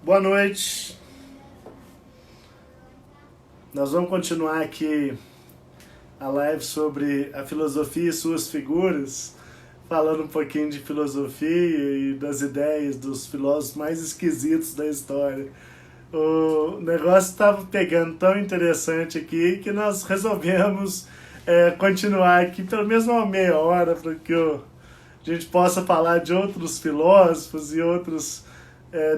Boa noite. Nós vamos continuar aqui a live sobre a filosofia e suas figuras, falando um pouquinho de filosofia e das ideias dos filósofos mais esquisitos da história. O negócio estava pegando tão interessante aqui que nós resolvemos continuar aqui pelo menos uma meia hora para que a gente possa falar de outros filósofos e outros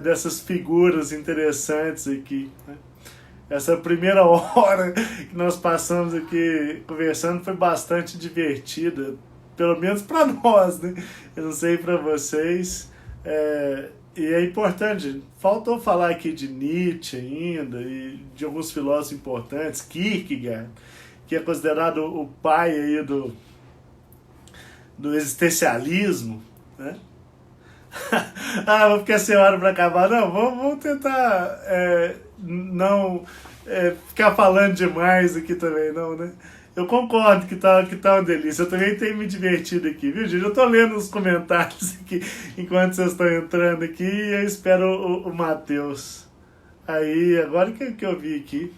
dessas figuras interessantes aqui, né? Essa primeira hora que nós passamos aqui conversando foi bastante divertida, pelo menos para nós, né? Eu não sei para vocês. E é importante, faltou falar aqui de Nietzsche ainda, e de alguns filósofos importantes, Kierkegaard, que é considerado o pai aí do existencialismo, né? Vou ficar sem hora para acabar. Não, vamos tentar não ficar falando demais aqui também, não, né? Eu concordo que tá uma delícia. Eu também tenho me divertido aqui, viu, gente? Eu tô lendo os comentários aqui enquanto vocês estão entrando aqui e eu espero o Matheus. Aí, agora que eu vi aqui.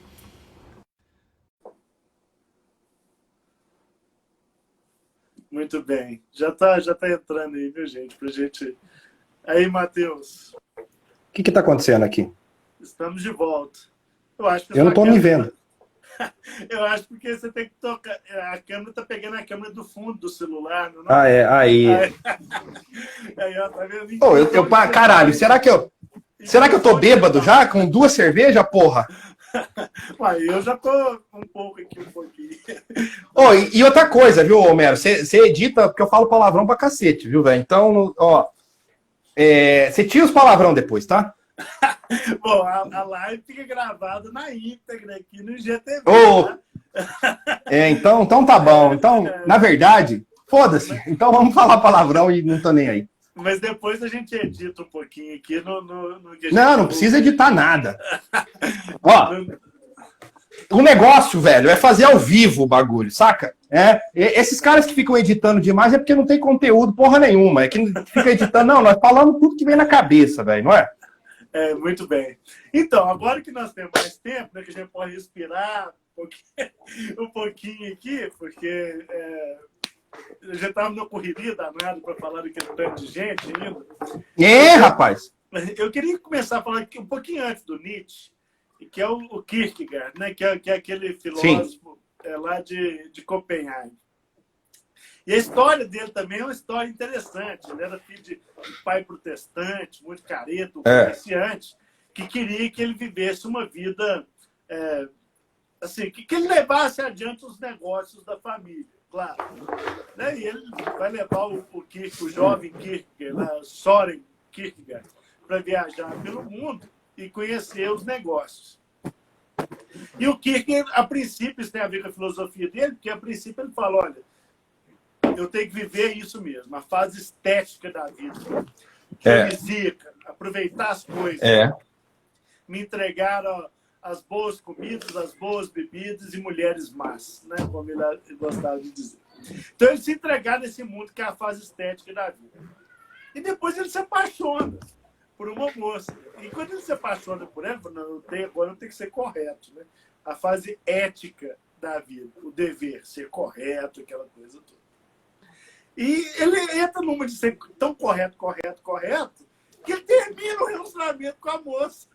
Muito bem. Já tá entrando aí, viu, gente? Pra gente... Aí, Matheus. O que está acontecendo aqui? Estamos de volta. Eu acho que eu não estou me vendo. Eu acho porque você tem que tocar. A câmera tá pegando a câmera do fundo do celular. Não? Ah, é? Aí, ó, tá vendo? Caralho, será que eu tô bêbado já? Com 2 cervejas, porra? Uai, eu já tô um pouquinho. E outra coisa, viu, Homero? Você edita, porque eu falo palavrão pra cacete, viu, velho? Então, você tira os palavrão depois, tá? Bom, a live fica gravada na íntegra aqui no IGTV. Tá? Então tá bom. Então, na verdade, foda-se. Então vamos falar palavrão e não tô nem aí. Mas depois a gente edita um pouquinho aqui no Não precisa editar nada. O negócio, velho, é fazer ao vivo o bagulho, saca? Esses caras que ficam editando demais é porque não tem conteúdo porra nenhuma. É que fica editando, não, nós falamos tudo que vem na cabeça, velho, não é? Muito bem. Então, agora que nós temos mais tempo, né, que a gente pode respirar um pouquinho aqui, porque a gente estava numa correria danada para falar daquele tanto de gente ainda. Rapaz! Eu queria começar a falar aqui um pouquinho antes do Nietzsche, que é o Kierkegaard, né, que é aquele filósofo lá de Copenhague. E a história dele também é uma história interessante. Ele era filho de pai protestante, muito careta, comerciante, que queria que ele vivesse uma vida, assim, que ele levasse adiante os negócios da família, claro. Né? E ele vai levar o jovem Kierkegaard, Soren Kierkegaard, para viajar pelo mundo e conhecer os negócios. E o Kierkegaard, a princípio, isso tem a ver com a filosofia dele, porque a princípio ele fala, olha, eu tenho que viver isso mesmo, a fase estética da vida. Física, aproveitar as coisas. Me entregar as boas comidas, as boas bebidas e mulheres más, né? Como ele gostava de dizer. Então ele se entregar nesse mundo que é a fase estética da vida. E depois ele se apaixona por uma moça. E quando ele se apaixona por ela, agora eu tenho que ser correto, né? A fase ética da vida, o dever, ser correto, aquela coisa toda. E ele entra numa de ser tão correto, que ele termina o relacionamento com a moça.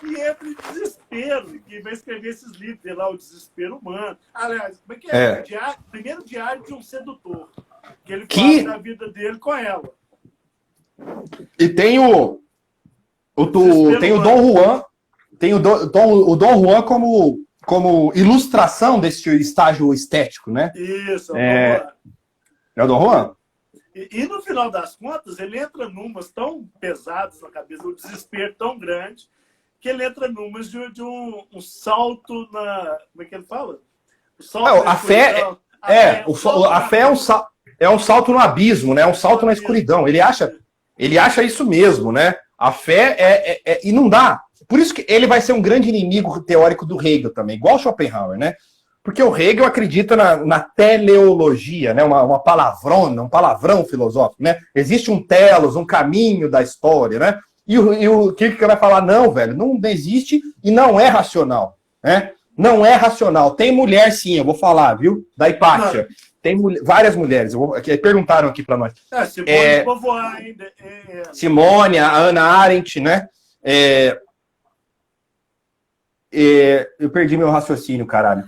E entra em desespero, que vai escrever esses livros dele lá, O Desespero Humano. Aliás, como é que é? Primeiro diário de um sedutor. Que ele fala da vida dele com ela. E tem o Dom Juan. Tem o Dom Juan como ilustração desse estágio estético, né? Isso, é o Dom Juan? E no final das contas, ele entra numas tão pesadas na cabeça, um desespero tão grande, que ele entra numas de um salto na... Como é que ele fala? A fé é um salto no abismo, né? É um salto na escuridão. Ele acha isso mesmo, né? A fé e não dá. Por isso que ele vai ser um grande inimigo teórico do Hegel também, igual Schopenhauer, né? Porque o Hegel acredita na teleologia, né? um palavrão filosófico, né? Existe um telos, um caminho da história, né? o Kierkegaard vai falar, não, velho, não existe e não é racional, né? Não é racional. Tem mulher, sim, eu vou falar, viu? Da Hipátia. Tem várias mulheres. Perguntaram aqui para nós. Simone de Beauvoir ainda. Simone, a Hannah Arendt, né? Eu perdi meu raciocínio, caralho.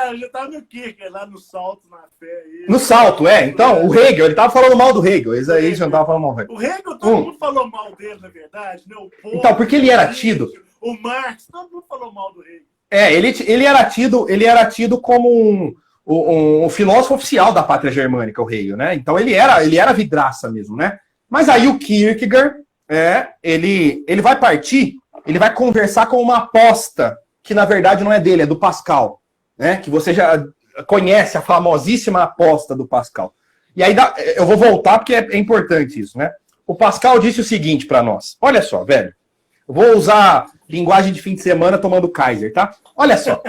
Eu já tava no Kierkegaard, lá no Salto, na Fé. No Salto, Então, o Hegel, ele tava falando mal do Hegel. Eles já não estavam falando mal do Hegel. O Hegel, todo mundo falou mal dele, na verdade. Né? Então, porque ele era tido... O Marx, todo mundo falou mal do Hegel. Ele era tido como um filósofo oficial da pátria germânica, o Hegel, né? Então ele era vidraça mesmo, né? Mas aí o Kierkegaard, ele vai partir, ele vai conversar com uma aposta que na verdade não é dele, é do Pascal, né? Que você já conhece a famosíssima aposta do Pascal. E aí eu vou voltar porque é importante isso, né? O Pascal disse o seguinte para nós. Olha só, velho. Eu vou usar linguagem de fim de semana tomando Kaiser, tá? Olha só.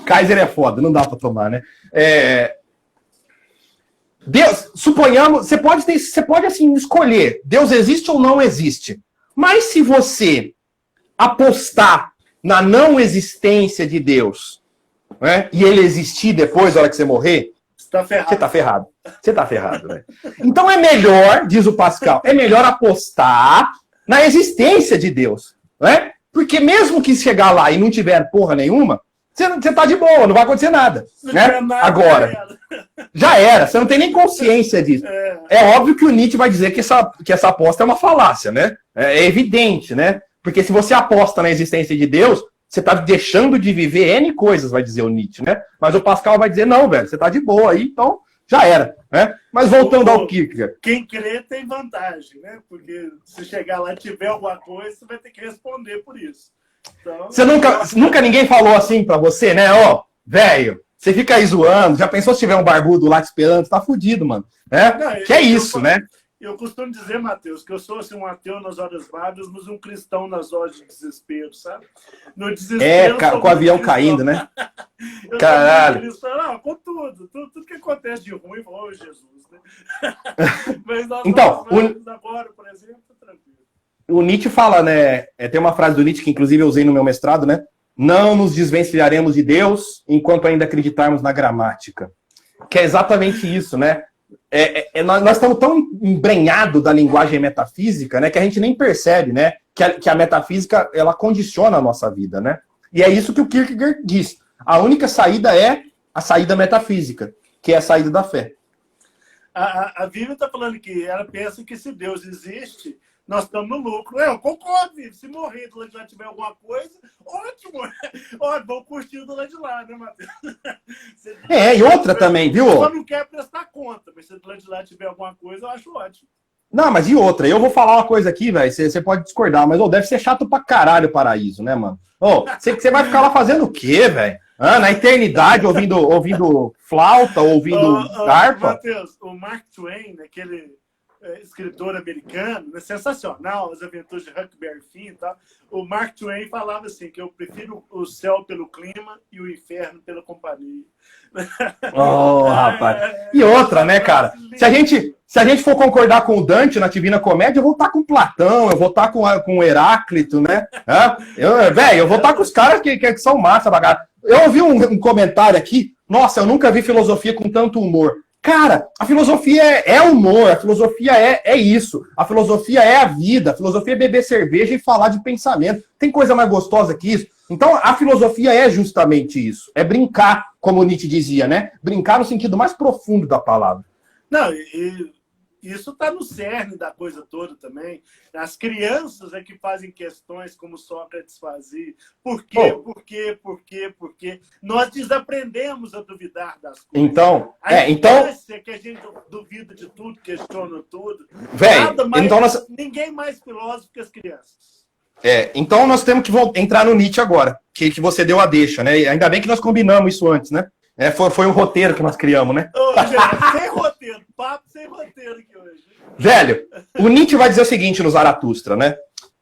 Kaiser é foda, não dá pra tomar, né? Deus, suponhamos, você pode assim escolher, Deus existe ou não existe. Mas se você apostar na não existência de Deus, né, e ele existir depois, na hora que você morrer, você tá ferrado. Você tá ferrado, velho. Então é melhor, diz o Pascal, é melhor apostar na existência de Deus, né? Porque mesmo que chegar lá e não tiver porra nenhuma, você tá de boa, não vai acontecer nada, né? Agora, já era, você não tem nem consciência disso. É óbvio que o Nietzsche vai dizer que essa aposta é uma falácia, né? É evidente, né? Porque se você aposta na existência de Deus, você está deixando de viver N coisas, vai dizer o Nietzsche, né? Mas o Pascal vai dizer, não, velho, você está de boa aí, então já era, né? Mas voltando ao Kierkegaard. Quem crê tem vantagem, né? Porque se chegar lá e tiver alguma coisa, você vai ter que responder por isso. Então, você nunca ninguém falou assim pra você, né? Ó, velho, você fica aí zoando, já pensou se tiver um barbudo lá te esperando? Tá fudido, mano. Né? Não, que é isso, né? Eu costumo dizer, Matheus, que eu sou assim, um ateu nas horas vagas, mas um cristão nas horas de desespero, sabe? No desespero. Com o avião cristão. Caindo, né? Caralho. Não, com tudo que acontece de ruim, oh Jesus, né? Mas nós então, agora, por exemplo, tranquilo. O Nietzsche fala, né? Tem uma frase do Nietzsche que inclusive eu usei no meu mestrado, né? Não nos desvencilharemos de Deus enquanto ainda acreditarmos na gramática. Que é exatamente isso, né? Nós estamos tão embrenhados da linguagem metafísica, né, que a gente nem percebe, né, que a metafísica ela condiciona a nossa vida, né? E é isso que o Kierkegaard diz. A única saída é a saída metafísica, que é a saída da fé. A Vivian está falando que ela pensa que se Deus existe, nós estamos no lucro. Eu concordo, Vivian. Se morrer do lado de lá tiver alguma coisa, ótimo. Ó, vamos curtir do lado de lá, né, Matheus? E outra também, viu? Só não quer prestar conta, mas se do lado de lá tiver alguma coisa, eu acho ótimo. Não, mas e outra? Eu vou falar uma coisa aqui, velho. Você pode discordar, mas deve ser chato pra caralho o paraíso, né, mano? Você vai ficar lá fazendo o quê, velho? Na eternidade, ouvindo flauta, ouvindo harpa? Matheus, o Mark Twain, aquele escritor americano, sensacional, as aventuras de Huckleberry Finn e tal. O Mark Twain falava assim, que eu prefiro o céu pelo clima e o inferno pela companhia. Rapaz. E outra, né, cara? Se a gente for concordar com o Dante na Divina Comédia, eu vou estar com Platão, eu vou estar com o Heráclito, né? Eu vou estar com os caras que são massa, bagaça. Eu ouvi um comentário aqui, nossa, eu nunca vi filosofia com tanto humor. Cara, a filosofia é humor, a filosofia é isso. A filosofia é a vida, a filosofia é beber cerveja e falar de pensamento. Tem coisa mais gostosa que isso? Então, a filosofia é justamente isso. É brincar, como Nietzsche dizia, né? Brincar no sentido mais profundo da palavra. Não, isso está no cerne da coisa toda também. As crianças é que fazem questões como Sócrates fazia. Por quê? Por quê? Por quê? Por quê? Nós desaprendemos a duvidar das coisas. Então, é que a gente duvida de tudo, questiona tudo. Ninguém mais filósofo que as crianças. Então nós temos que entrar no Nietzsche agora, que você deu a deixa, né? Ainda bem que nós combinamos isso antes, né? Foi um roteiro que nós criamos, né? Sem roteiro, papo sem roteiro aqui hoje. Velho, o Nietzsche vai dizer o seguinte no Zaratustra, né?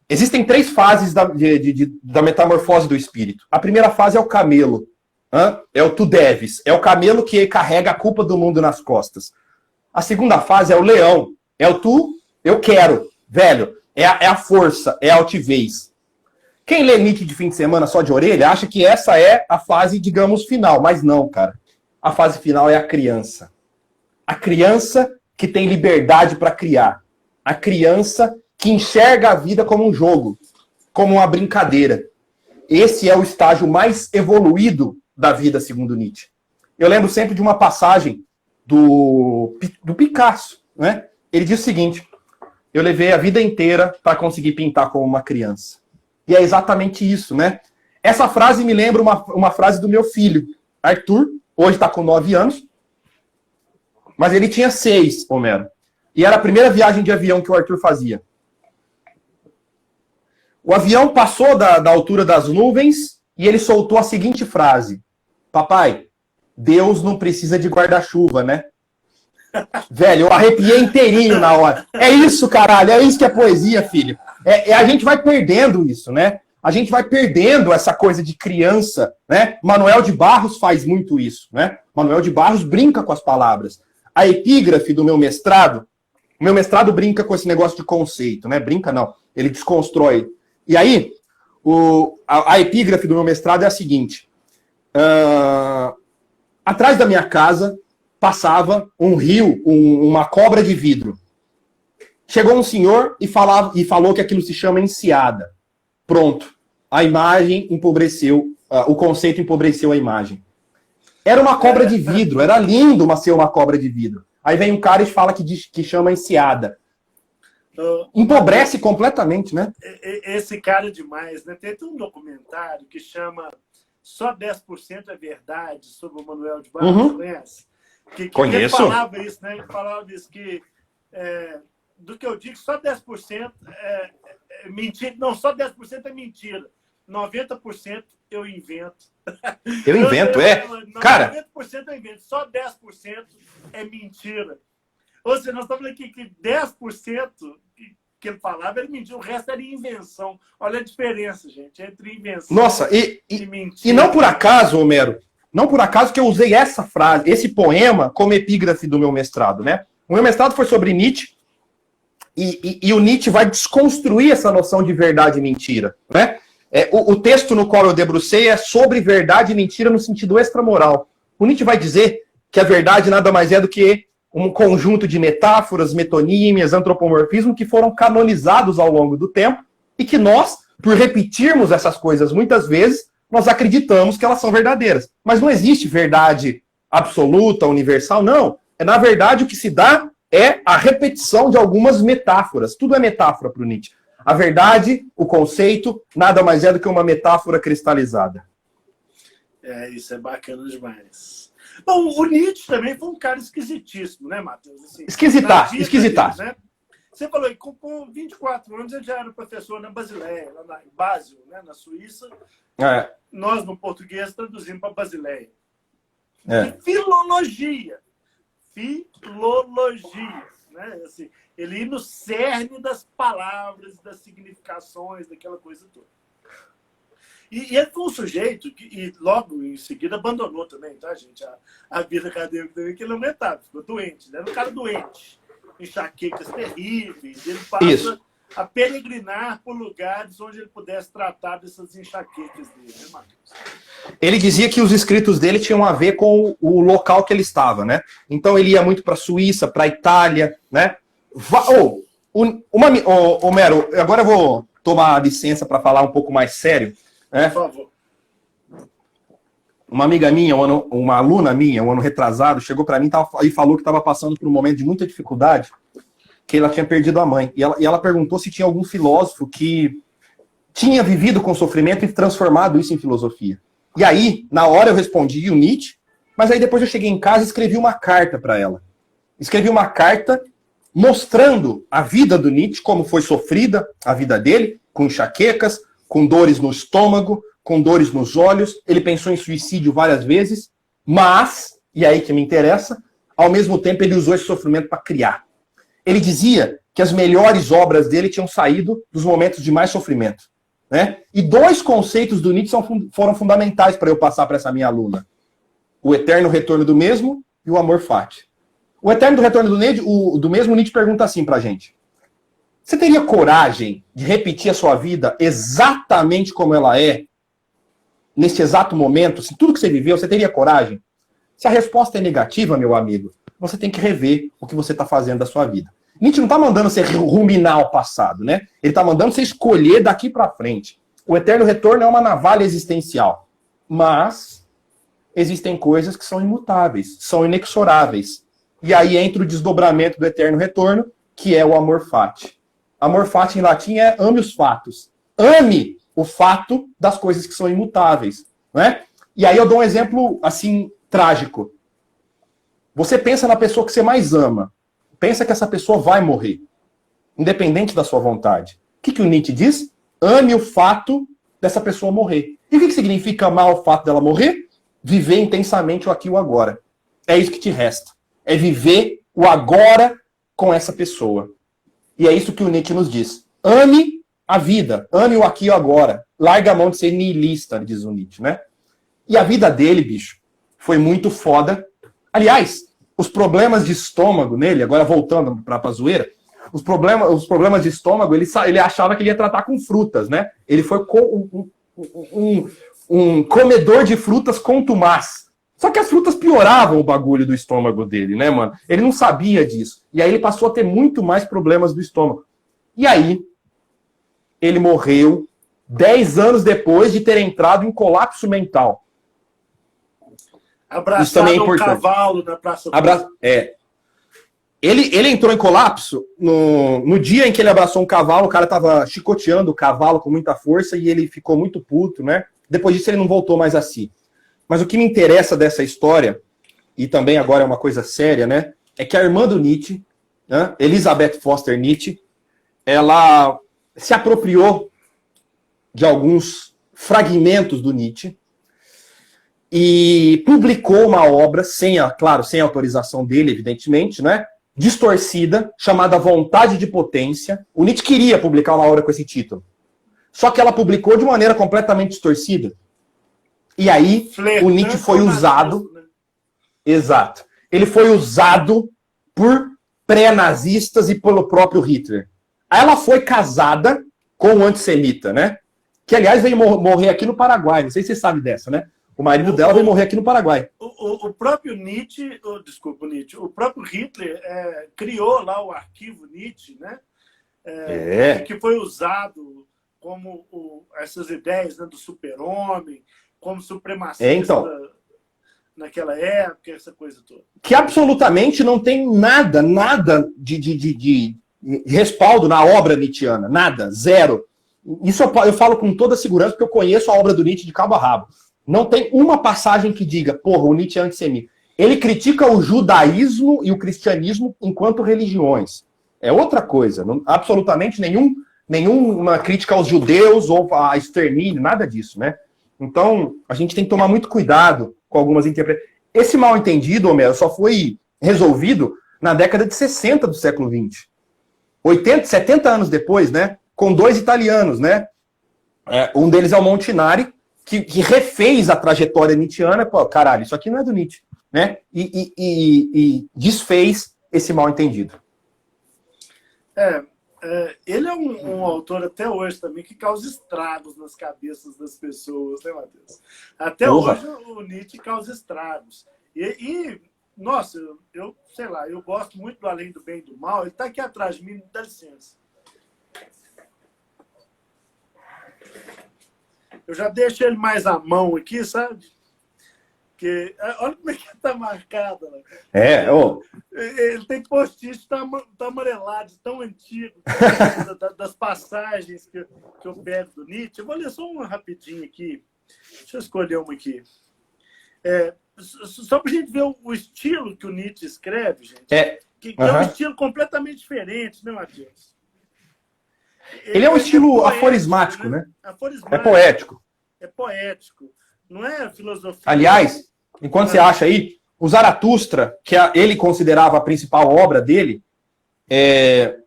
Existem 3 fases da metamorfose do espírito. A primeira fase é o camelo. É o tu deves. É o camelo que carrega a culpa do mundo nas costas. A segunda fase é o leão. É o tu Eu quero, velho, é a força, é a altivez. Quem lê Nietzsche de fim de semana só de orelha acha que essa é a fase, digamos, final. Mas não, cara. A fase final é a criança. A criança que tem liberdade para criar. A criança que enxerga a vida como um jogo, como uma brincadeira. Esse é o estágio mais evoluído da vida, segundo Nietzsche. Eu lembro sempre de uma passagem do Picasso, né? Ele diz o seguinte: eu levei a vida inteira para conseguir pintar como uma criança. E é exatamente isso, né? Essa frase me lembra uma frase do meu filho, Arthur, hoje está com 9 anos, mas ele tinha 6, Homero. E era a primeira viagem de avião que o Arthur fazia. O avião passou da altura das nuvens e ele soltou a seguinte frase: papai, Deus não precisa de guarda-chuva, né? Velho, eu arrepiei inteirinho na hora. É isso, caralho, é isso que é poesia, filho. A gente vai perdendo isso, né? A gente vai perdendo essa coisa de criança, né? Manuel de Barros faz muito isso, né? Manuel de Barros brinca com as palavras. A epígrafe do meu mestrado brinca com esse negócio de conceito, né? Brinca não, ele desconstrói. E aí, a epígrafe do meu mestrado é a seguinte: atrás da minha casa passava um rio, uma cobra de vidro. Chegou um senhor e falou que aquilo se chama enseada. Pronto. A imagem empobreceu, o conceito empobreceu a imagem. Era uma cobra de vidro, era lindo ser uma cobra de vidro. Aí vem um cara e fala que chama enseada. Empobrece completamente, né? Esse cara é demais, né? Tem um documentário que chama Só 10% é Verdade, sobre o Manuel de Barros, conhece? Conheço. Ele falava isso, né? Ele falava isso, que do que eu digo, só 10% é mentira. Não, só 10% é mentira. 90% eu invento. Eu invento, Cara... 90% eu invento. Só 10% é mentira. Ou seja, nós estamos falando aqui que 10% que ele falava era mentira. O resto era invenção. Olha a diferença, gente, entre invenção e mentira. E não por acaso, Homero, não por acaso que eu usei essa frase, esse poema, como epígrafe do meu mestrado, né? O meu mestrado foi sobre Nietzsche, e o Nietzsche vai desconstruir essa noção de verdade e mentira, né? O texto no qual eu debrucei é sobre verdade e mentira no sentido extramoral. O Nietzsche vai dizer que a verdade nada mais é do que um conjunto de metáforas, metonímias, antropomorfismo que foram canonizados ao longo do tempo e que nós, por repetirmos essas coisas muitas vezes, nós acreditamos que elas são verdadeiras. Mas não existe verdade absoluta, universal, não. Na verdade, o que se dá é a repetição de algumas metáforas. Tudo é metáfora para o Nietzsche. A verdade, o conceito, nada mais é do que uma metáfora cristalizada. Isso é bacana demais. Bom, o Nietzsche também foi um cara esquisitíssimo, né, Matheus? Assim, esquisitar. Né? Você falou que com 24 anos ele já era professor na Basileia, lá na Basel, né, na Suíça. Nós, no português, traduzimos para Basileia. E filologia. Né? Assim, ele ia no cerne das palavras, das significações, daquela coisa toda. E ele foi um sujeito que logo em seguida abandonou também, tá, gente? A vida acadêmica também, que ele aumentava, ficou doente. Ele era um cara doente, enxaquecas terríveis. Ele passa a peregrinar por lugares onde ele pudesse tratar dessas enxaquecas dele, né, Marcos? Ele dizia que os escritos dele tinham a ver com o local que ele estava, né? Então ele ia muito para a Suíça, para a Itália, né? Homero, agora eu vou tomar licença para falar um pouco mais sério. Por favor. Uma amiga minha, uma aluna minha, um ano retrasado, chegou para mim e falou que estava passando por um momento de muita dificuldade, que ela tinha perdido a mãe. E ela perguntou se tinha algum filósofo que tinha vivido com sofrimento e transformado isso em filosofia. E aí, na hora eu respondi o Nietzsche, mas aí depois eu cheguei em casa e escrevi uma carta para ela. Escrevi uma carta mostrando a vida do Nietzsche, como foi sofrida a vida dele, com enxaquecas, com dores no estômago, com dores nos olhos. Ele pensou em suicídio várias vezes, mas, e aí que me interessa, ao mesmo tempo ele usou esse sofrimento para criar. Ele dizia que as melhores obras dele tinham saído dos momentos de mais sofrimento, né? E 2 conceitos do Nietzsche foram fundamentais para eu passar para essa minha aluna: o eterno retorno do mesmo e o amor fati. O eterno retorno do mesmo, Nietzsche pergunta assim para a gente: Você teria coragem de repetir a sua vida exatamente como ela é, nesse exato momento? Assim, tudo que você viveu, você teria coragem? Se a resposta é negativa, meu amigo, você tem que rever o que você está fazendo da sua vida. Nietzsche não está mandando você ruminar o passado, né? Ele está mandando você escolher daqui para frente. O eterno retorno é uma navalha existencial. Mas existem coisas que são imutáveis, são inexoráveis. E aí entra o desdobramento do eterno retorno, que é o amor fati. Amor fati em latim é ame os fatos. Ame o fato das coisas que são imutáveis, né? E aí eu dou um exemplo, assim, trágico. Você pensa na pessoa que você mais ama. Pensa que essa pessoa vai morrer, independente da sua vontade. O que o Nietzsche diz? Ame o fato dessa pessoa morrer. E o que significa amar o fato dela morrer? Viver intensamente o aqui e o agora. É isso que te resta. É viver o agora com essa pessoa. E é isso que o Nietzsche nos diz. Ame a vida. Ame o aqui e o agora. Larga a mão de ser niilista, diz o Nietzsche, né? E a vida dele, bicho, foi muito foda. Aliás, os problemas de estômago nele, agora voltando para a zoeira, os problemas de estômago, ele achava que ele ia tratar com frutas, né? Ele foi um comedor de frutas contumaz. Só que as frutas pioravam o bagulho do estômago dele, né, mano? Ele não sabia disso. E aí ele passou a ter muito mais problemas do estômago. E aí, ele morreu 10 anos depois de ter entrado em colapso mental. Abraçado um cavalo na Praça Ele entrou em colapso no dia em que ele abraçou um cavalo, o cara tava chicoteando o cavalo com muita força e ele ficou muito puto, né? Depois disso ele não voltou mais a si. Mas o que me interessa dessa história, e também agora é uma coisa séria, né? É que a irmã do Nietzsche, né, Elizabeth Foster Nietzsche, ela se apropriou de alguns fragmentos do Nietzsche e publicou uma obra, sem autorização dele, evidentemente, né? Distorcida, chamada Vontade de Potência. O Nietzsche queria publicar uma obra com esse título. Só que ela publicou de maneira completamente distorcida. E aí, o Nietzsche foi usado... Né? Exato. Ele foi usado por pré-nazistas e pelo próprio Hitler. Aí ela foi casada com um antissemita, né? Que, aliás, veio morrer aqui no Paraguai. Não sei se você sabe dessa, né? O marido dela veio morrer aqui no Paraguai. O próprio Nietzsche, o próprio Hitler criou lá o arquivo Nietzsche, né? Que foi usado como essas ideias, né, do super-homem, como supremacista naquela época, essa coisa toda. Que absolutamente não tem nada de respaldo na obra nietzschiana. Nada, zero. Isso eu falo com toda segurança, porque eu conheço a obra do Nietzsche de cabo a rabo. Não tem uma passagem que diga, porra, o Nietzsche é antissemita. Ele critica o judaísmo e o cristianismo enquanto religiões. É outra coisa. Absolutamente nenhuma crítica aos judeus ou a extermínio, nada disso, né? Então, a gente tem que tomar muito cuidado com algumas interpretações. Esse mal-entendido, Homero, só foi resolvido na década de 60 do século XX. 70 anos depois, né? Com 2 italianos, né? Um deles é o Montinari, que refez a trajetória nietzschiana. Pô, caralho, isso aqui não é do Nietzsche, né? E desfez esse mal-entendido. Ele é um autor até hoje também que causa estragos nas cabeças das pessoas, né, Matheus? Até hoje o Nietzsche causa estragos. Nossa, eu sei lá, eu gosto muito do Além do Bem e do Mal. Ele está aqui atrás de mim, me dá licença. Eu já deixo ele mais à mão aqui, sabe? Porque, olha como é que está marcado. Né? Ele tem post-it, tá amarelado, tão antigo, das passagens que eu pego do Nietzsche. Eu vou ler só uma rapidinho aqui. Deixa eu escolher uma aqui. Só para a gente ver o estilo que o Nietzsche escreve, gente. Que é um estilo completamente diferente, né, Matheus? Ele é um estilo aforismático, né? Aforismático. É poético. É poético. Não é filosofia. Aliás, enquanto você acha aí, o Zaratustra, que ele considerava a principal obra dele, é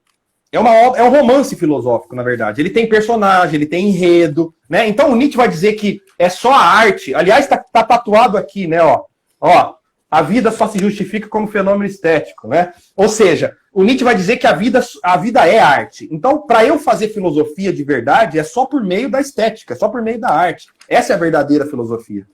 um romance filosófico, na verdade. Ele tem personagem, ele tem enredo, né? Então o Nietzsche vai dizer que é só a arte. Aliás, tá tatuado aqui, né? Ó, a vida só se justifica como fenômeno estético, né? Ou seja, O Nietzsche vai dizer que a vida é arte. Então, para eu fazer filosofia de verdade, é só por meio da estética, é só por meio da arte. Essa é a verdadeira filosofia.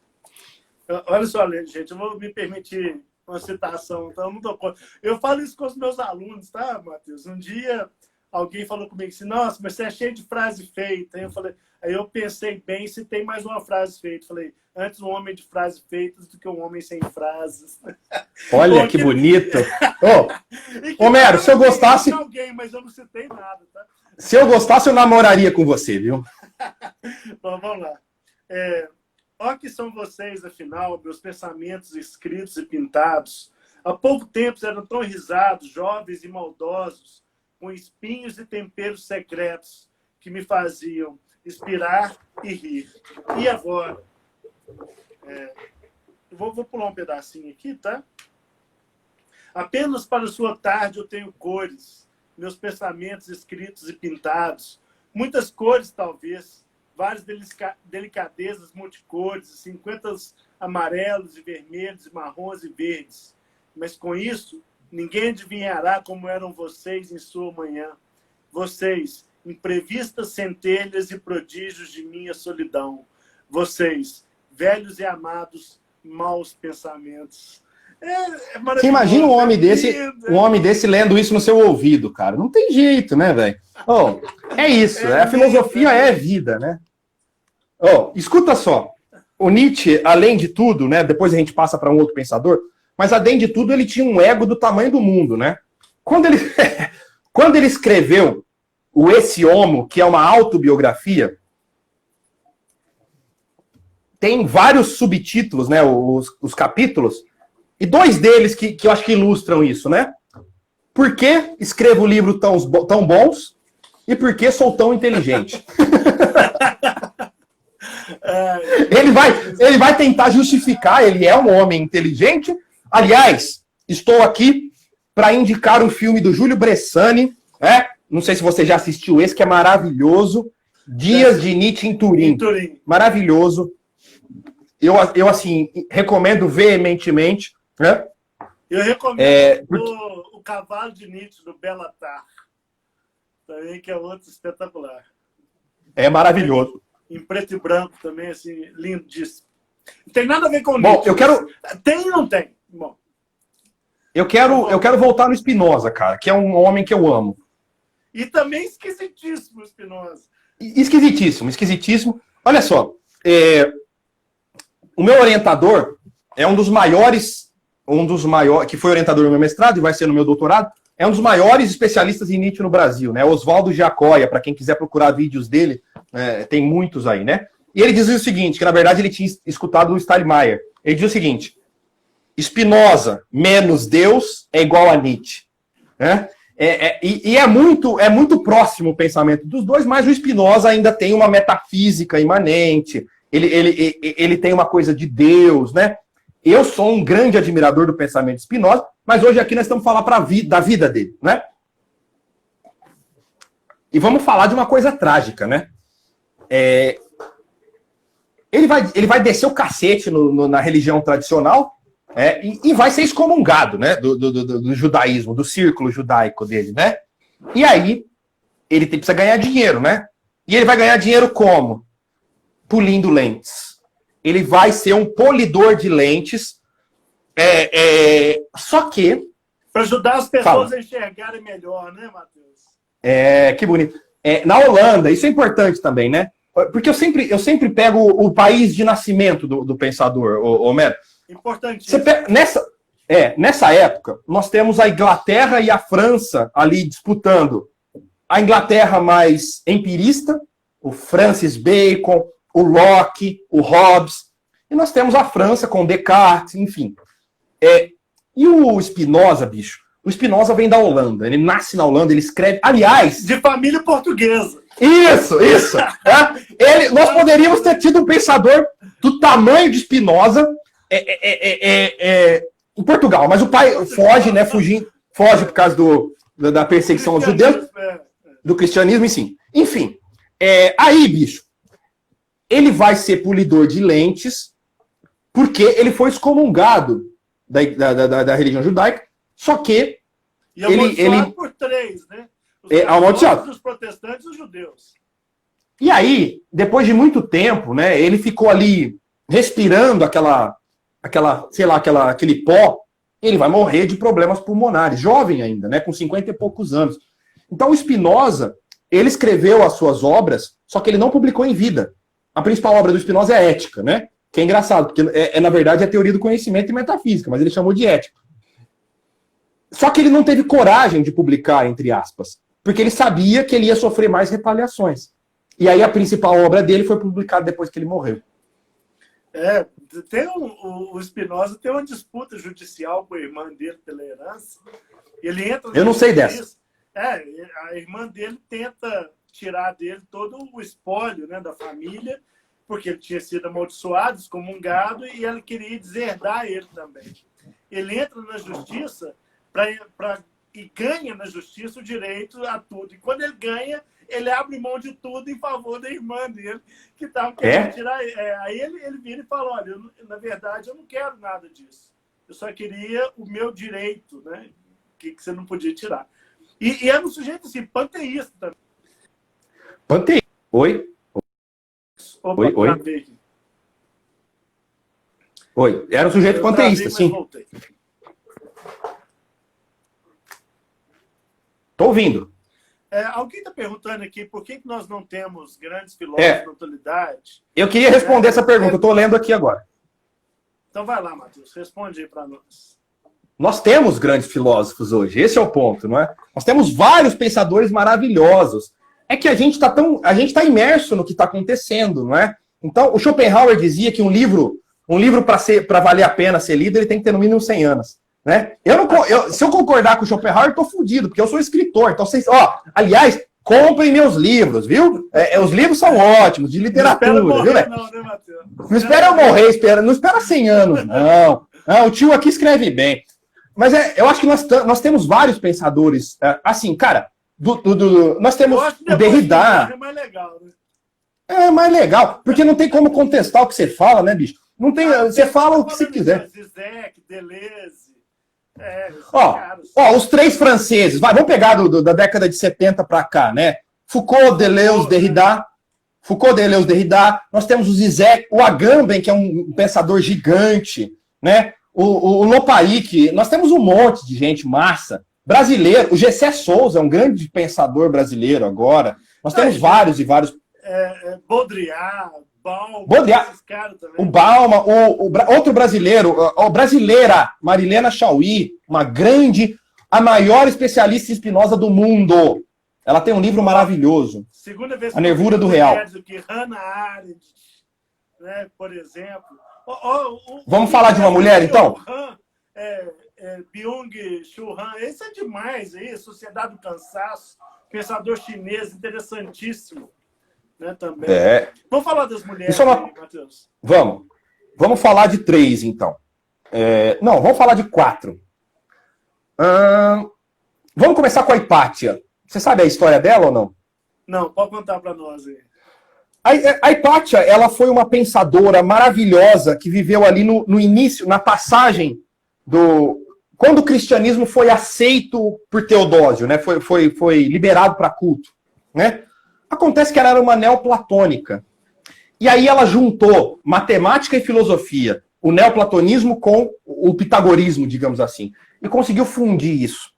Olha só, gente, eu vou me permitir uma citação, então eu não tô contra. Eu falo isso com os meus alunos, tá, Matheus? Um dia alguém falou comigo assim, nossa, mas você é cheio de frase feita. Aí eu pensei bem se tem mais uma frase feita. Falei, antes um homem de frases feitas do que um homem sem frases. Olha que bonito. Ô, Homero, se eu gostasse... Alguém, mas eu não citei nada, tá? Se eu gostasse, eu namoraria com você, viu? Bom, vamos lá. Ó que são vocês, afinal, meus pensamentos escritos e pintados. Há pouco tempo eram tão risados, jovens e maldosos, com espinhos e temperos secretos que me faziam inspirar e rir. E agora? Vou pular um pedacinho aqui, tá? Apenas para sua tarde eu tenho cores, meus pensamentos escritos e pintados. Muitas cores, talvez. Várias delicadezas multicores, 50 amarelos e vermelhos, e marrons e verdes. Mas com isso, ninguém adivinhará como eram vocês em sua manhã. Vocês, imprevistas centelhas e prodígios de minha solidão. Vocês, velhos e amados, maus pensamentos. Você imagina um homem desse lendo isso no seu ouvido, cara. Não tem jeito, né, velho? É isso. A filosofia é vida, né? Escuta só. O Nietzsche, além de tudo, né? Depois a gente passa para um outro pensador, mas além de tudo, ele tinha um ego do tamanho do mundo, né? Quando ele escreveu o Esse Homo, que é uma autobiografia, tem vários subtítulos, né? Os capítulos, e dois deles que eu acho que ilustram isso, né? Por que escrevo livros tão bons e por que sou tão inteligente? Ele vai tentar justificar, ele é um homem inteligente. Aliás, estou aqui para indicar um filme do Júlio Bressani, né? Não sei se você já assistiu esse, que é maravilhoso. Dias de Nietzsche em Turim. Maravilhoso. Eu assim, recomendo veementemente. Né? Eu recomendo o Cavalo de Nietzsche, do Belatar. Também, que é outro espetacular. É maravilhoso. Em preto e branco também, assim, lindíssimo. Não tem nada a ver com o Nietzsche. Tem ou não tem? Bom. Eu quero voltar no Spinoza, cara, que é um homem que eu amo. E também esquisitíssimo, Spinoza. Esquisitíssimo. Olha só, o meu orientador é um dos maiores, que foi orientador do meu mestrado e vai ser no meu doutorado, é um dos maiores especialistas em Nietzsche no Brasil, né? Oswaldo Giacoia, para quem quiser procurar vídeos dele, tem muitos aí, né? E ele dizia o seguinte, que na verdade ele tinha escutado o Steinmeier. Ele dizia o seguinte, Spinoza menos Deus é igual a Nietzsche. Né? E é muito próximo o pensamento dos dois, mas o Spinoza ainda tem uma metafísica imanente, ele tem uma coisa de Deus, né? Eu sou um grande admirador do pensamento de Spinoza, mas hoje aqui nós estamos falando da vida dele, né? E vamos falar de uma coisa trágica, né? Ele vai descer o cacete na religião tradicional e vai ser excomungado, né? Do judaísmo, do círculo judaico dele, né? E aí, ele precisa ganhar dinheiro, né? E ele vai ganhar dinheiro como? Polindo lentes. Ele vai ser um polidor de lentes. Só que... Para ajudar as pessoas a enxergarem melhor, né, Matheus? Que bonito. Na Holanda, isso é importante também, né? Porque eu sempre pego o país de nascimento do pensador, Homero. Importante. Nessa época, nós temos a Inglaterra e a França ali disputando. A Inglaterra mais empirista, o Francis Bacon, o Locke, o Hobbes. E nós temos a França com Descartes, enfim. E o Spinoza, bicho? O Spinoza vem da Holanda. Ele nasce na Holanda, ele escreve... Aliás... De família portuguesa. Isso. Nós poderíamos ter tido um pensador do tamanho de Spinoza em Portugal, mas o pai foge, né? Foge por causa da perseguição aos judeus, do cristianismo, enfim. Aí, bicho, ele vai ser polidor de lentes porque ele foi excomungado da religião judaica, só que E amaldiçoado por três, né? Amaldiçoado. Os protestantes e os judeus. E aí, depois de muito tempo, né, ele ficou ali respirando aquele pó, ele vai morrer de problemas pulmonares, jovem ainda, né, com 50 e poucos anos. Então, o Spinoza, ele escreveu as suas obras, só que ele não publicou em vida. A principal obra do Spinoza é a Ética, né? Que é engraçado, porque na verdade é a teoria do conhecimento e metafísica, mas ele chamou de Ética. Só que ele não teve coragem de publicar, entre aspas, porque ele sabia que ele ia sofrer mais retaliações. E aí a principal obra dele foi publicada depois que ele morreu. O Spinoza tem uma disputa judicial com a irmã dele pela herança. Ele entra. Eu não sei dessa. A irmã dele tenta tirar dele todo o espólio, né, da família, porque ele tinha sido amaldiçoado, excomungado, e ela queria deserdar ele também. Ele entra na justiça e ganha na justiça o direito a tudo. E quando ele ganha, ele abre mão de tudo em favor da irmã dele, que estava querendo tirar. Aí ele vira e fala, olha, na verdade, eu não quero nada disso. Eu só queria o meu direito, né, que você não podia tirar. E era um sujeito assim, panteísta também. Panteísta. Oi? Opa, Oi. Oi. Era um sujeito panteísta, sim. Voltei. Tô ouvindo. Alguém está perguntando aqui por que nós não temos grandes filósofos na atualidade. Eu queria responder essa pergunta, eu estou lendo aqui agora. Então vai lá, Matheus, responde aí para nós. Nós temos grandes filósofos hoje, esse é o ponto, não é? Nós temos vários pensadores maravilhosos. É que a gente está imerso no que está acontecendo, não é? Então, o Schopenhauer dizia que um livro para valer a pena ser lido, ele tem que ter no mínimo 100 anos. Né? Se eu concordar com o Schopenhauer, eu estou fudido, porque eu sou escritor. Então, aliás, comprem meus livros, viu? Os livros são ótimos, de literatura, não viu, né, Matheus? Não espera eu morrer, não espera 100 anos, não. Não, o tio aqui escreve bem. Mas eu acho que nós temos vários pensadores, assim, cara, nós temos o Derrida. É mais legal, né? É mais legal, porque não tem como contestar o que você fala, né, bicho? Não tem, você fala o que você quiser. Zizek, Deleuze. Os três franceses, vamos pegar da década de 70 para cá, né? Foucault, Deleuze, Derrida. Nós temos o Zizek, o Agamben, que é um pensador gigante, né? O Lopaïc, nós temos um monte de gente massa. Brasileiro, o Gessé Souza é um grande pensador brasileiro agora. Nós temos vários e vários. Baudrillard, Balma, esses caras também. O Balma, outro brasileiro, brasileira, Marilena Chauí, a maior especialista em Spinoza do mundo. Ela tem um livro maravilhoso. Segunda vez A Nervura do Real. Que Hannah Arendt, né, por exemplo. Vamos falar de uma mulher, então? Byung-Chul Han, esse é demais aí, Sociedade do Cansaço, pensador chinês, interessantíssimo, né, também. Vamos falar das mulheres aí, Matheus? Vamos falar de 3, então. Não, vamos falar de 4. Vamos começar com a Hipátia. Você sabe a história dela ou não? Não, pode contar para nós aí. A Hipátia, ela foi uma pensadora maravilhosa que viveu ali no início, na passagem quando o cristianismo foi aceito por Teodósio, né? Foi liberado para culto, né? Acontece que ela era uma neoplatônica. E aí ela juntou matemática e filosofia, o neoplatonismo com o pitagorismo, digamos assim, e conseguiu fundir isso.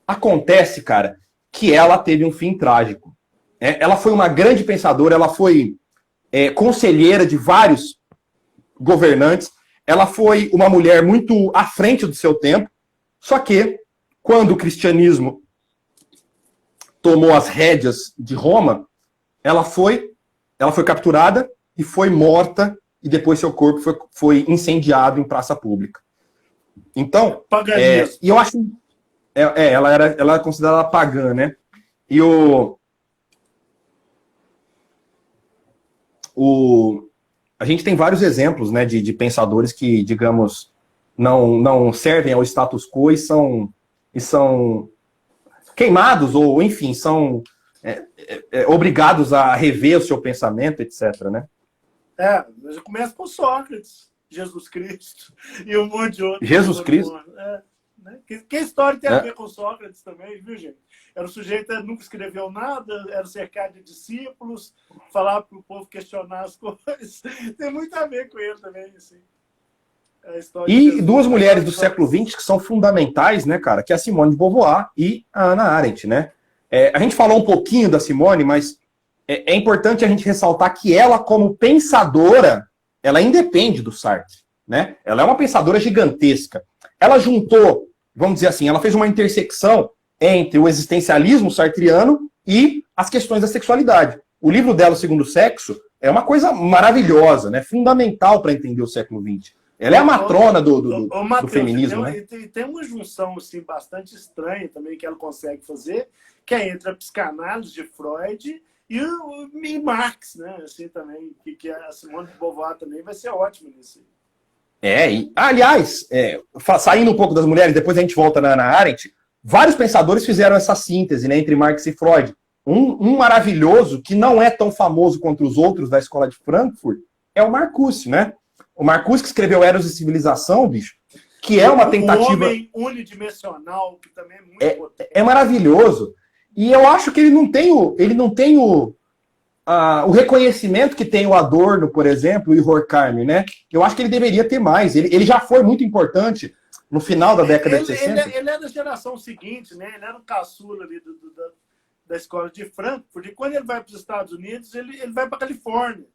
Acontece, cara, que ela teve um fim trágico. Ela foi uma grande pensadora, ela foi conselheira de vários governantes, ela foi uma mulher muito à frente do seu tempo, só que, quando o cristianismo tomou as rédeas de Roma, ela foi capturada e foi morta, e depois seu corpo foi incendiado em praça pública. Então, e eu acho... ela era considerada pagã, né? E a gente tem vários exemplos, né, de pensadores que, digamos, não servem ao status quo e são queimados, ou, enfim, são obrigados a rever o seu pensamento, etc., né? Mas eu começo com Sócrates, Jesus Cristo, e um monte de outros. Jesus Cristo? né? Que história tem a ver com Sócrates também, viu, gente? Era um sujeito que nunca escreveu nada, era cercado de discípulos, falava para o povo questionar as coisas. Tem muito a ver com ele também, assim. E duas mulheres do século XX que são fundamentais, né, cara? Que é a Simone de Beauvoir e a Hannah Arendt, né? A gente falou um pouquinho da Simone, mas é importante a gente ressaltar que ela, como pensadora, ela independe do Sartre, né? Ela é uma pensadora gigantesca. Ela juntou, vamos dizer assim, ela fez uma intersecção entre o existencialismo sartriano e as questões da sexualidade. O livro dela, O Segundo Sexo, é uma coisa maravilhosa, né? Fundamental para entender o século XX. Ela é a matrona do feminismo, né? Tem uma junção assim, bastante estranha também que ela consegue fazer, que é entre a psicanálise de Freud e Marx, né? Assim, também, que a Simone de Beauvoir também vai ser ótima nisso. Aliás, saindo um pouco das mulheres, depois a gente volta na Hannah Arendt, vários pensadores fizeram essa síntese, né, entre Marx e Freud. Um maravilhoso, que não é tão famoso quanto os outros da escola de Frankfurt, é o Marcuse, né? O Marcuse que escreveu Eros e Civilização, bicho, que é uma tentativa... O homem unidimensional, que também é muito potente. É maravilhoso. E eu acho que ele não tem o reconhecimento que tem o Adorno, por exemplo, e o Horkheimer, né? Eu acho que ele deveria ter mais. Ele já foi muito importante no final da década de 60. Ele é da geração seguinte, né? Ele era um caçula ali da escola de Frankfurt. E quando ele vai para os Estados Unidos, ele vai para a Califórnia,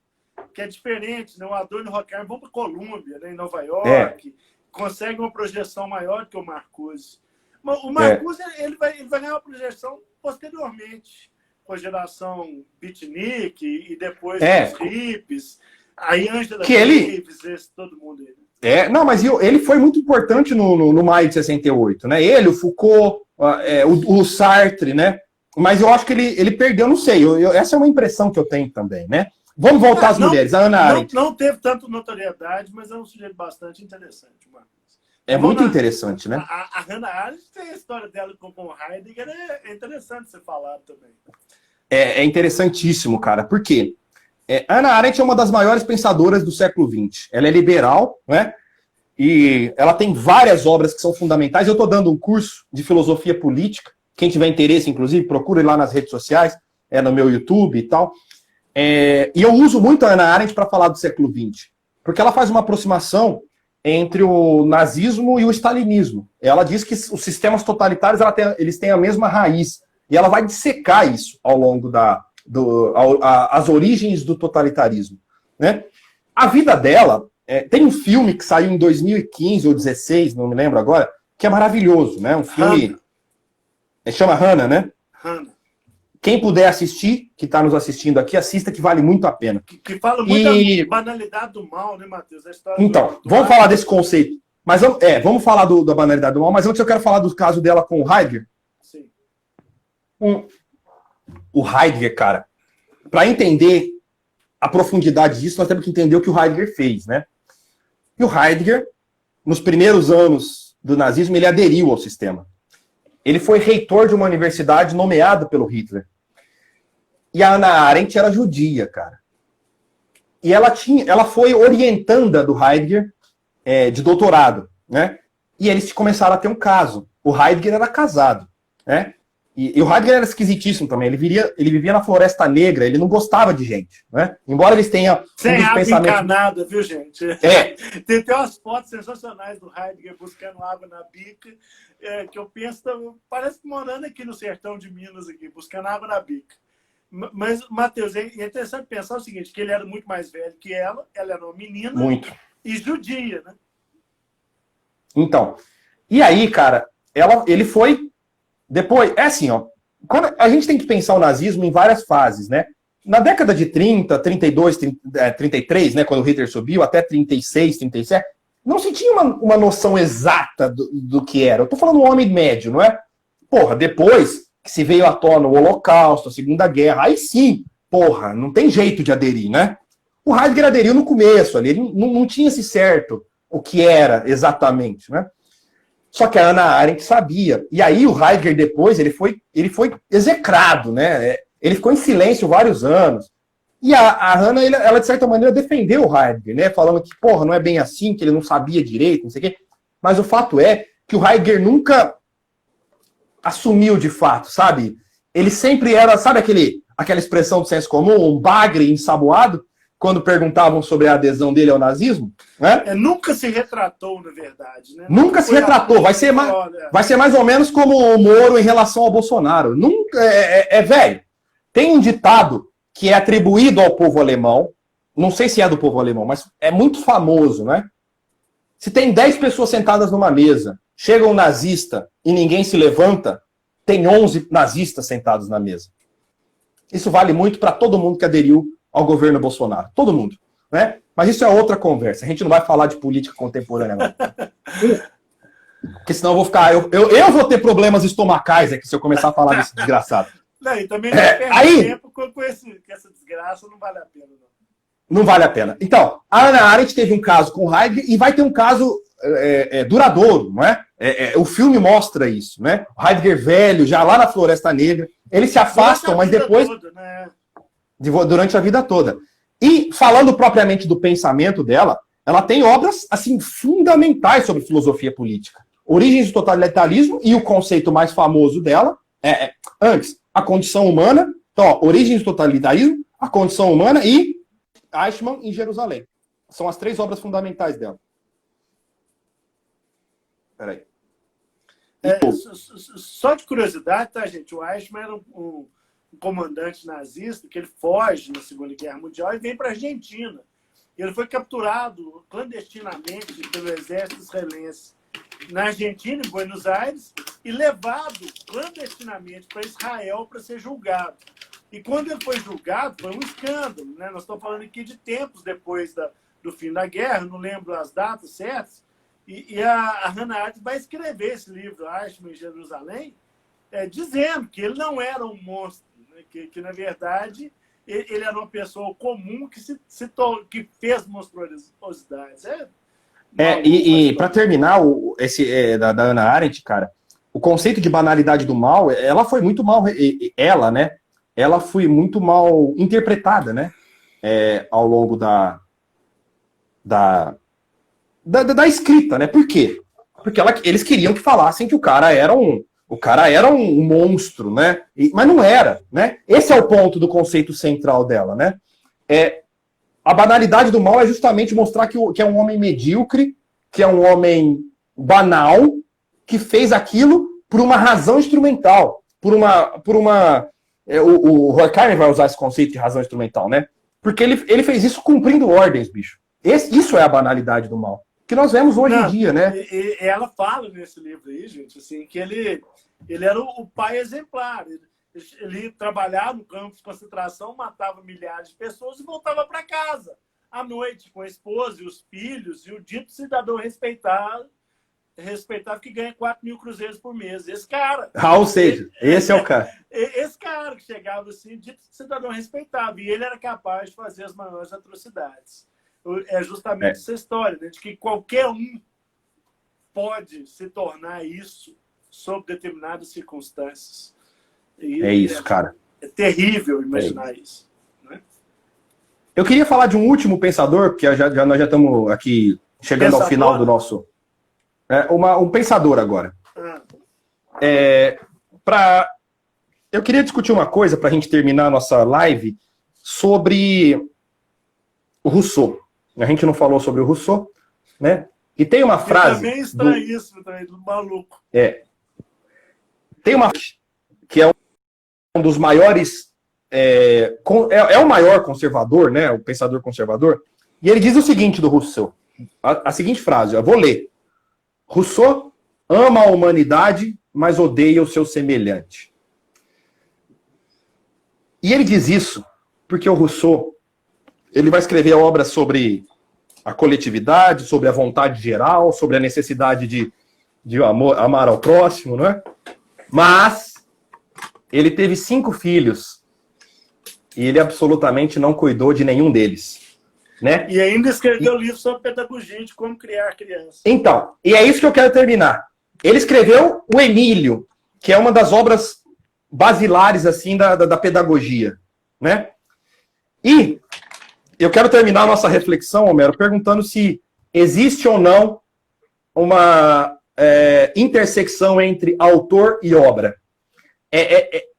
que é diferente, né? O Adorno e o Horkheimer vão para Colômbia, né? Em Nova York, consegue uma projeção maior que o Marcuse. O Marcuse ele vai ganhar uma projeção posteriormente, com a geração beatnik e depois os hippies, aí Angela Davis, todo mundo aí. Não, mas ele foi muito importante no maio de 68, né? Ele, o Foucault, o Sartre, né? Mas eu acho que ele perdeu, não sei, essa é uma impressão que eu tenho também, né? Vamos voltar às mulheres, a Hannah Arendt. Não teve tanto notoriedade, mas é um sujeito bastante interessante, Marcos. Muito interessante, né? A Hannah Arendt tem a história dela com o Heidegger, é interessante você falar também. É interessantíssimo, cara, porque Hannah Arendt é uma das maiores pensadoras do século XX. Ela é liberal, né? E ela tem várias obras que são fundamentais. Eu estou dando um curso de filosofia política. Quem tiver interesse, inclusive, procure lá nas redes sociais, no meu YouTube e tal. E eu uso muito a Hannah Arendt para falar do século XX, porque ela faz uma aproximação entre o nazismo e o stalinismo. Ela diz que os sistemas totalitários eles têm a mesma raiz. E ela vai dissecar isso ao longo as origens do totalitarismo, né? A vida dela, tem um filme que saiu em 2015 ou 2016, não me lembro agora, que é maravilhoso, né? Um filme... chama Hannah, né? Hannah. Quem puder assistir, que está nos assistindo aqui, assista, que vale muito a pena. Que fala muito da banalidade do mal, né, Matheus? Então, vamos falar desse conceito. Mas vamos falar da banalidade do mal, mas antes eu quero falar do caso dela com o Heidegger. Sim. O Heidegger, cara, para entender a profundidade disso, nós temos que entender o que o Heidegger fez, né? E o Heidegger, nos primeiros anos do nazismo, ele aderiu ao sistema. Ele foi reitor de uma universidade nomeada pelo Hitler. E a Hannah Arendt era judia, cara. E ela foi orientanda do Heidegger de doutorado, né? E eles começaram a ter um caso. O Heidegger era casado, né? E o Heidegger era esquisitíssimo também. Ele vivia na Floresta Negra, ele não gostava de gente, né? Embora eles tenham sem água encanada, viu, gente? Tem umas fotos sensacionais do Heidegger buscando água na bica, que eu penso, parece que morando aqui no sertão de Minas, aqui, buscando água na bica. Mas, Matheus, é interessante pensar o seguinte, que ele era muito mais velho que ela era uma menina e judia, né? Então, e aí, cara, ele foi... Depois, assim, quando a gente tem que pensar o nazismo em várias fases, né? Na década de 30, 32, 33, né, quando o Hitler subiu, até 36, 37, não se tinha uma noção exata do que era. Eu tô falando um homem médio, não é? Porra, depois que se veio à tona o Holocausto, a Segunda Guerra, aí sim, porra, não tem jeito de aderir, né? O Heidegger aderiu no começo, ali, ele não tinha se certo o que era exatamente, né? Só que a Hannah Arendt sabia. E aí o Heidegger depois, ele foi execrado, né? Ele ficou em silêncio vários anos. E a Hannah, ela de certa maneira defendeu o Heidegger, né? Falando que, porra, não é bem assim, que ele não sabia direito, não sei o quê. Mas o fato é que o Heidegger nunca assumiu de fato, sabe? Ele sempre era, sabe aquela expressão do senso comum, um bagre ensaboado, quando perguntavam sobre a adesão dele ao nazismo? Né? Nunca se retratou, na verdade. Né? Nunca se retratou. Vai ser mais ou menos como o Moro em relação ao Bolsonaro. Nunca, velho. Tem um ditado que é atribuído ao povo alemão, não sei se é do povo alemão, mas é muito famoso, né? Se tem 10 pessoas sentadas numa mesa, chega um nazista e ninguém se levanta, tem 11 nazistas sentados na mesa. Isso vale muito para todo mundo que aderiu ao governo Bolsonaro. Todo mundo. Né? Mas isso é outra conversa. A gente não vai falar de política contemporânea, não. Porque senão eu vou ficar... Eu vou ter problemas estomacais aqui se eu começar a falar desse desgraçado. Não, e também não perde tempo com essa desgraça, não vale a pena, não. Não vale a pena. Então, a Hannah Arendt teve um caso com o Heidegger e vai ter um caso duradouro, não é? O filme mostra isso, né? O Heidegger velho, já lá na Floresta Negra, eles se afastam, mas depois... Toda, né? Durante a vida toda. E, falando propriamente do pensamento dela, ela tem obras, assim, fundamentais sobre filosofia política. Origens do totalitarismo e o conceito mais famoso dela, antes, a condição humana. Então, ó, Origens do totalitarismo, a condição humana e Eichmann em Jerusalém. São as 3 obras fundamentais dela. Peraí. Só de curiosidade, tá, gente? O Eichmann era um comandante nazista que ele foge na Segunda Guerra Mundial e vem para a Argentina. Ele foi capturado clandestinamente pelo exército israelense na Argentina, em Buenos Aires, e levado clandestinamente para Israel para ser julgado. E quando ele foi julgado, foi um escândalo. Né? Nós estamos falando aqui de tempos depois do fim da guerra, não lembro as datas certas, e a Hannah Arendt vai escrever esse livro, Eichmann em Jerusalém, dizendo que ele não era um monstro, né? que na verdade, ele era uma pessoa comum que fez monstruosidades. E para terminar, da Hannah Arendt, cara, o conceito de banalidade do mal, ela foi muito mal, né? Ela foi muito mal interpretada, né? Ao longo da escrita, né? Por quê? Porque eles queriam que falassem que o cara era um monstro, né? Mas não era, né? Esse é o ponto do conceito central dela, né? A banalidade do mal é justamente mostrar que é um homem medíocre, que é um homem banal, que fez aquilo por uma razão instrumental, o Horkheimer vai usar esse conceito de razão instrumental, né? Porque ele fez isso cumprindo ordens, bicho. Isso é a banalidade do mal. Que nós vemos hoje em dia, né? E ela fala nesse livro aí, gente, assim, que ele era o pai exemplar. Ele trabalhava no campo de concentração, matava milhares de pessoas e voltava para casa à noite com a esposa e os filhos e o dito cidadão respeitável que ganha 4 mil cruzeiros por mês. Esse cara. Ou seja, esse é o cara. Esse cara que chegava assim, dito cidadão respeitável. E ele era capaz de fazer as maiores atrocidades. É justamente essa história, né, de que qualquer um pode se tornar isso sob determinadas circunstâncias. Isso, cara. É terrível imaginar isso. Né? Eu queria falar de um último pensador, porque nós já estamos aqui chegando ao final do nosso... um pensador agora. Eu queria discutir uma coisa para a gente terminar a nossa live sobre o Rousseau. A gente não falou sobre o Rousseau, né? E tem uma frase... também estranhíssimo, do maluco. Tem uma que é um dos maiores... o maior conservador, né? O pensador conservador. E ele diz o seguinte do Rousseau. A seguinte frase, eu vou ler. Rousseau ama a humanidade, mas odeia o seu semelhante. E ele diz isso porque o Rousseau ele vai escrever a obra sobre a coletividade, sobre a vontade geral, sobre a necessidade de amar ao próximo, não é? Mas ele teve 5 filhos e ele absolutamente não cuidou de nenhum deles. Né? E ainda escreveu livro sobre pedagogia de como criar crianças. Então, e é isso que eu quero terminar. Ele escreveu o Emílio, que é uma das obras basilares assim da pedagogia, né? E eu quero terminar a nossa reflexão, Homero, perguntando se existe ou não intersecção entre autor e obra.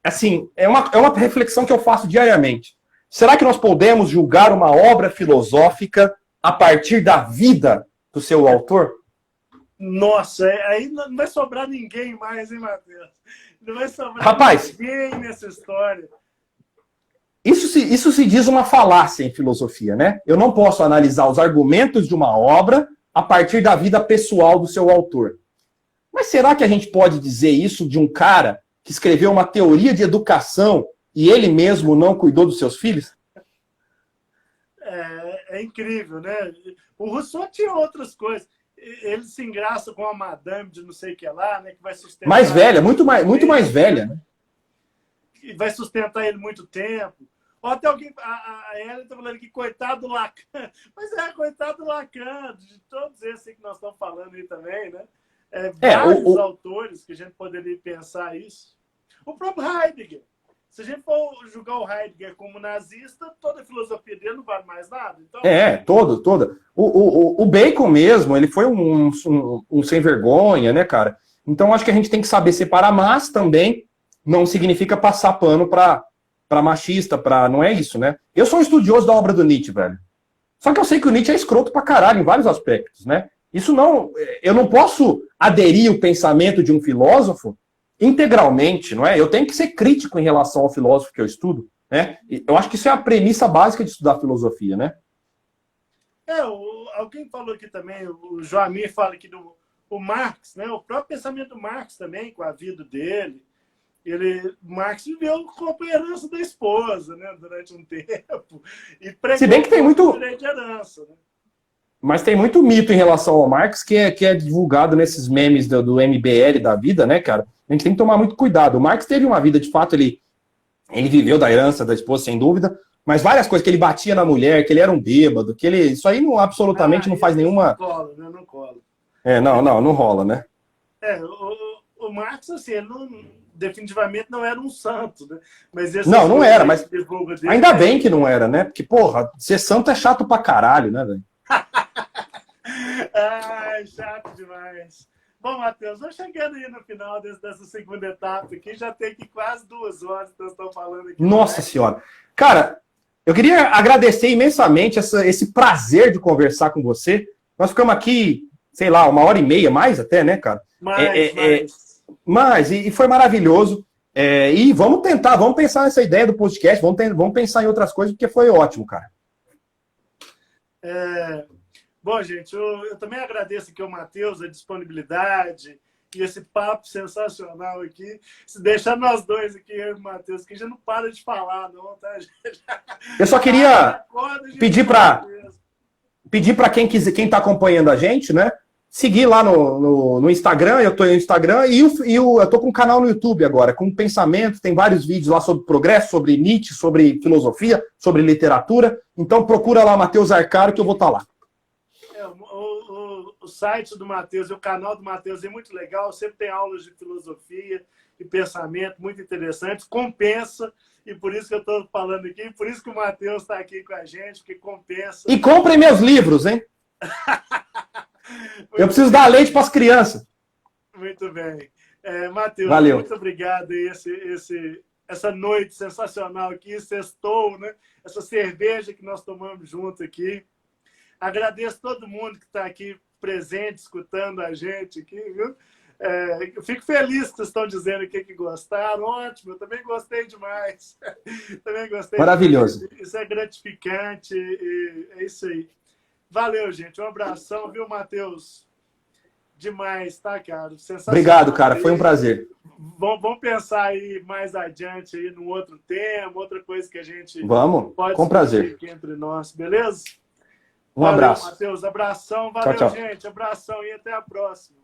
Assim, é uma reflexão que eu faço diariamente. Será que nós podemos julgar uma obra filosófica a partir da vida do seu autor? Nossa, aí não vai sobrar ninguém mais, hein, Matheus? Não vai sobrar ninguém nessa história. Isso se diz uma falácia em filosofia, né? Eu não posso analisar os argumentos de uma obra a partir da vida pessoal do seu autor. Mas será que a gente pode dizer isso de um cara que escreveu uma teoria de educação e ele mesmo não cuidou dos seus filhos? É incrível, né? O Rousseau tinha outras coisas. Ele se engraça com a madame de não sei o que lá, né? Que vai sustentar... Mais velha, muito mais velha, né? E vai sustentar ele muito tempo. Ou até alguém... A Ellen está falando que coitado do Lacan. Mas coitado do Lacan, de todos esses que nós estamos falando aí também, né? Vários autores que a gente poderia pensar isso. O próprio Heidegger. Se a gente for julgar o Heidegger como nazista, toda a filosofia dele não vale mais nada. Então... toda. O Bacon mesmo, ele foi um sem vergonha, né, cara? Então acho que a gente tem que saber separar, mas também não significa passar pano pra machista, não é isso, né? Eu sou um estudioso da obra do Nietzsche, velho. Só que eu sei que o Nietzsche é escroto pra caralho em vários aspectos, né? Eu não posso aderir o pensamento de um filósofo integralmente, não é? Eu tenho que ser crítico em relação ao filósofo que eu estudo, né? Eu acho que isso é a premissa básica de estudar filosofia, né? Alguém falou aqui também, o Joamir fala aqui o Marx, né? O próprio pensamento do Marx também, com a vida dele. Marx viveu com a herança da esposa, né? Durante um tempo. E pregou se bem que tem muito direito de herança, né? Mas tem muito mito em relação ao Marx que é divulgado nesses memes do MBL da vida, né, cara? A gente tem que tomar muito cuidado. O Marx teve uma vida, de fato, ele viveu da herança da esposa, sem dúvida, mas várias coisas, que ele batia na mulher, que ele era um bêbado, isso aí absolutamente não faz nenhuma... Não cola, né? Não cola. Não rola, né? O Marx, assim, ele definitivamente não era um santo, né? Mas não era, mas ainda bem que não era, né? Porque, porra, ser santo é chato pra caralho, né, velho? Ai, chato demais. Bom, Matheus, vamos chegando aí no final dessa segunda etapa aqui. Já tem aqui quase 2 horas que nós estamos falando aqui. Nossa Senhora. Cara, eu queria agradecer imensamente esse prazer de conversar com você. Nós ficamos aqui, sei lá, 1h30, mais até, né, cara? E foi maravilhoso. E vamos pensar nessa ideia do podcast, vamos pensar em outras coisas, porque foi ótimo, cara. Bom, gente, eu também agradeço aqui ao Matheus a disponibilidade e esse papo sensacional aqui. Se deixar nós dois aqui, eu e o Matheus, que já não para de falar, não, tá? Eu só queria pedir para quem está acompanhando a gente, né? Seguir lá no Instagram, eu estou no Instagram, e eu estou com um canal no YouTube agora, com pensamento, tem vários vídeos lá sobre progresso, sobre Nietzsche, sobre filosofia, sobre literatura. Então procura lá Matheus Arcaro que eu vou estar lá. O site do Matheus e o canal do Matheus é muito legal, sempre tem aulas de filosofia e pensamento muito interessantes, compensa, e por isso que eu estou falando aqui, por isso que o Matheus está aqui com a gente, porque compensa. E comprem meus livros, hein? Eu preciso dar leite para as crianças. Muito bem. Matheus, valeu. Muito obrigado. Essa noite sensacional aqui, sextou, né? Essa cerveja que nós tomamos junto aqui. Agradeço todo mundo que está aqui presente, escutando a gente aqui, viu? Eu fico feliz que vocês estão dizendo aqui que gostaram. Ótimo, eu também gostei demais. Também gostei. Maravilhoso. Demais. Isso é gratificante e é isso aí. Valeu, gente. Um abração, viu, Matheus? Demais, tá, cara? Obrigado, cara. Foi um prazer. Vamos pensar aí mais adiante aí num outro tema, outra coisa que a gente pode com prazer aqui entre nós, beleza? Um abraço. Matheus. Abração. Valeu, tchau. Gente. Abração e até a próxima.